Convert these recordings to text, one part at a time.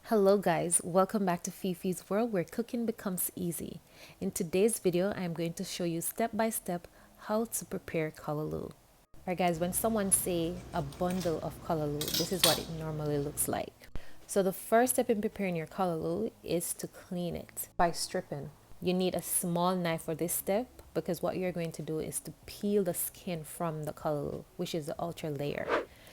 Hello guys, welcome back to Fifi's World where cooking becomes easy. In today's video, I am going to show you step by step how to prepare callaloo. Alright guys, when someone say a bundle of callaloo, this is what it normally looks like. So the first step in preparing your callaloo is to clean it by stripping. You need a small knife for this step because what you're going to do is to peel the skin from the callaloo, which is the outer layer.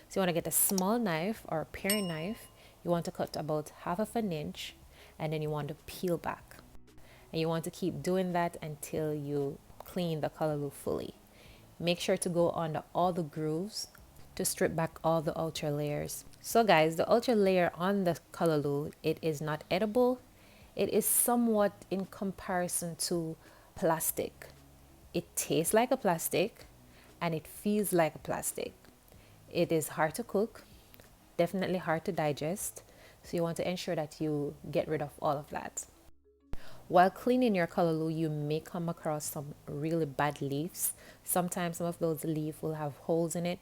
So you want to get a small knife or a paring knife. You want to cut about half of an inch and then you want to peel back. And you want to keep doing that until you clean the callaloo fully. Make sure to go under all the grooves to strip back all the outer layers. So guys, the outer layer on the callaloo, it is not edible. It is somewhat in comparison to plastic. It tastes like a plastic and it feels like a plastic. It is hard to cook, definitely hard to digest, so you want to ensure that you get rid of all of that. While cleaning your callaloo, you may come across some really bad leaves. Sometimes some of those leaves will have holes in it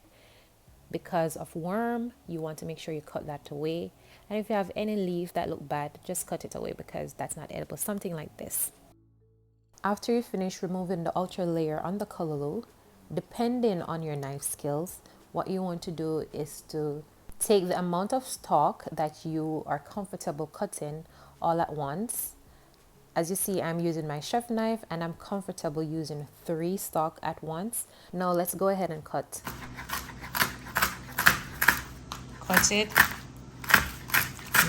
because of worm. You want to make sure you cut that away, and if you have any leaf that look bad, just cut it away because that's not edible. Something like this. After you finish removing the outer layer on the callaloo, depending on your knife skills, what you want to do is to take the amount of stalk that you are comfortable cutting all at once. As you see, I'm using my chef knife and I'm comfortable using 3 stalk at once. Now let's go ahead and cut. Cut it.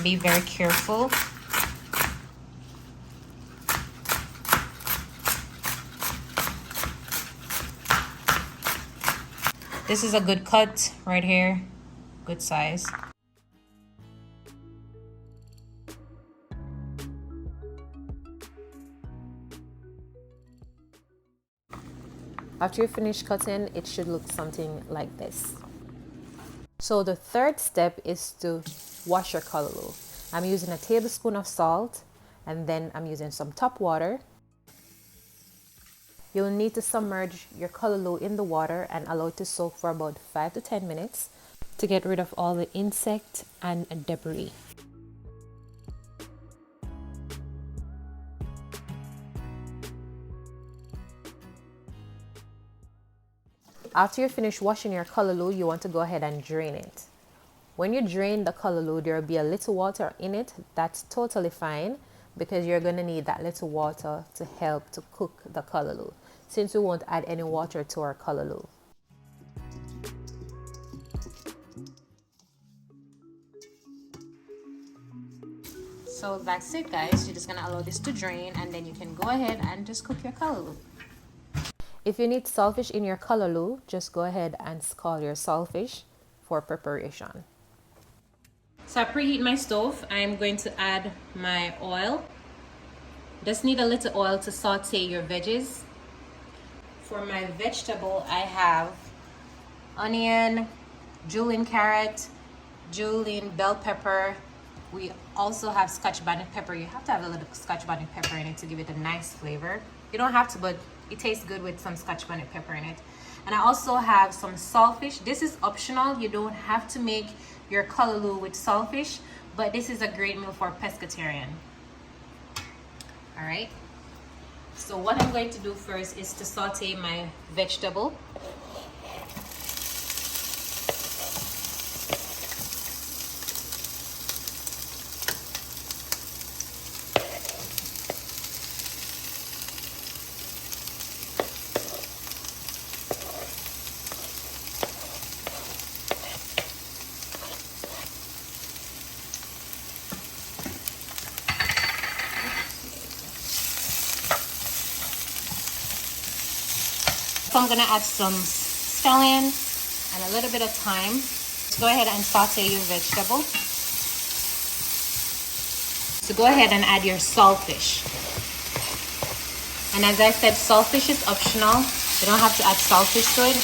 Be very careful. This is a good cut right here. Good size. After you finish cutting, it should look something like this. So the third step is to wash your callaloo. I'm using a tablespoon of salt and then I'm using some tap water. You'll need to submerge your callaloo in the water and allow it to soak for about 5 to 10 minutes to get rid of all the insect and debris. After you finish washing your callaloo, you want to go ahead and drain it. When you drain the callaloo, there will be a little water in it. That's totally fine because you're going to need that little water to help to cook the callaloo, since we won't add any water to our callaloo. So that's it guys, you're just going to allow this to drain and then you can go ahead and just cook your callaloo. If you need saltfish in your callaloo, just go ahead and scald your saltfish for preparation. So I preheat my stove. I'm going to add my oil. Just need a little oil to saute your veggies. For my vegetable, I have onion, julienne carrot, julienne bell pepper. We also have Scotch bonnet pepper. You have to have a little Scotch bonnet pepper in it to give it a nice flavor. You don't have to, but it tastes good with some Scotch bonnet pepper in it. And I also have some saltfish. This is optional. You don't have to make your callaloo with saltfish, but this is a great meal for pescatarian. All right. So what I'm going to do first is to saute my vegetable. So I'm gonna add some scallion and a little bit of thyme. Just go ahead and saute your vegetable. So go ahead and add your saltfish. And as I said, saltfish is optional. You don't have to add saltfish to it.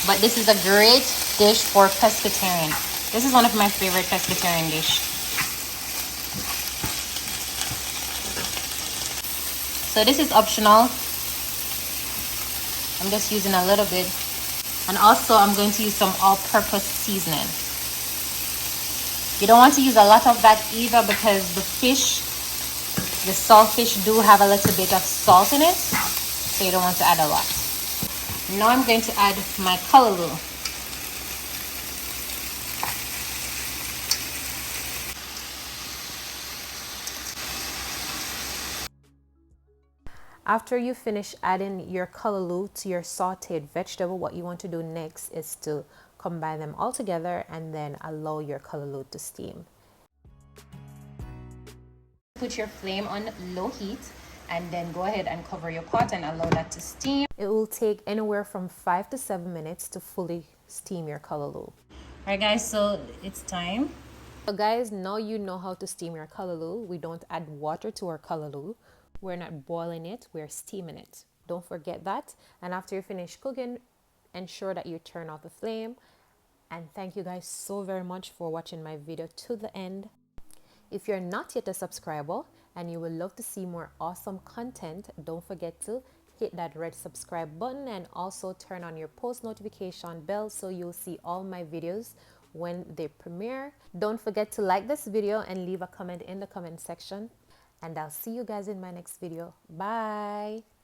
But this is a great dish for pescatarian. This is one of my favorite pescatarian dish. So this is optional. I'm just using a little bit. And also I'm going to use some all-purpose seasoning. You don't want to use a lot of that either because the saltfish do have a little bit of salt in it, so you don't want to add a lot. Now I'm going to add my callaloo. After you finish adding your callaloo to your sauteed vegetable, what you want to do next is to combine them all together and then allow your callaloo to steam. Put your flame on low heat and then go ahead and cover your pot and allow that to steam. It will take anywhere from 5 to 7 minutes to fully steam your callaloo. Alright guys, so it's time. So guys, now you know how to steam your callaloo. We don't add water to our callaloo. We're not boiling it, we're steaming it. Don't forget that. And after you finish cooking, ensure that you turn off the flame. And thank you guys so very much for watching my video to the end. If you're not yet a subscriber and you would love to see more awesome content, don't forget to hit that red subscribe button and also turn on your post notification bell so you'll see all my videos when they premiere. Don't forget to like this video and leave a comment in the comment section. And I'll see you guys in my next video. Bye.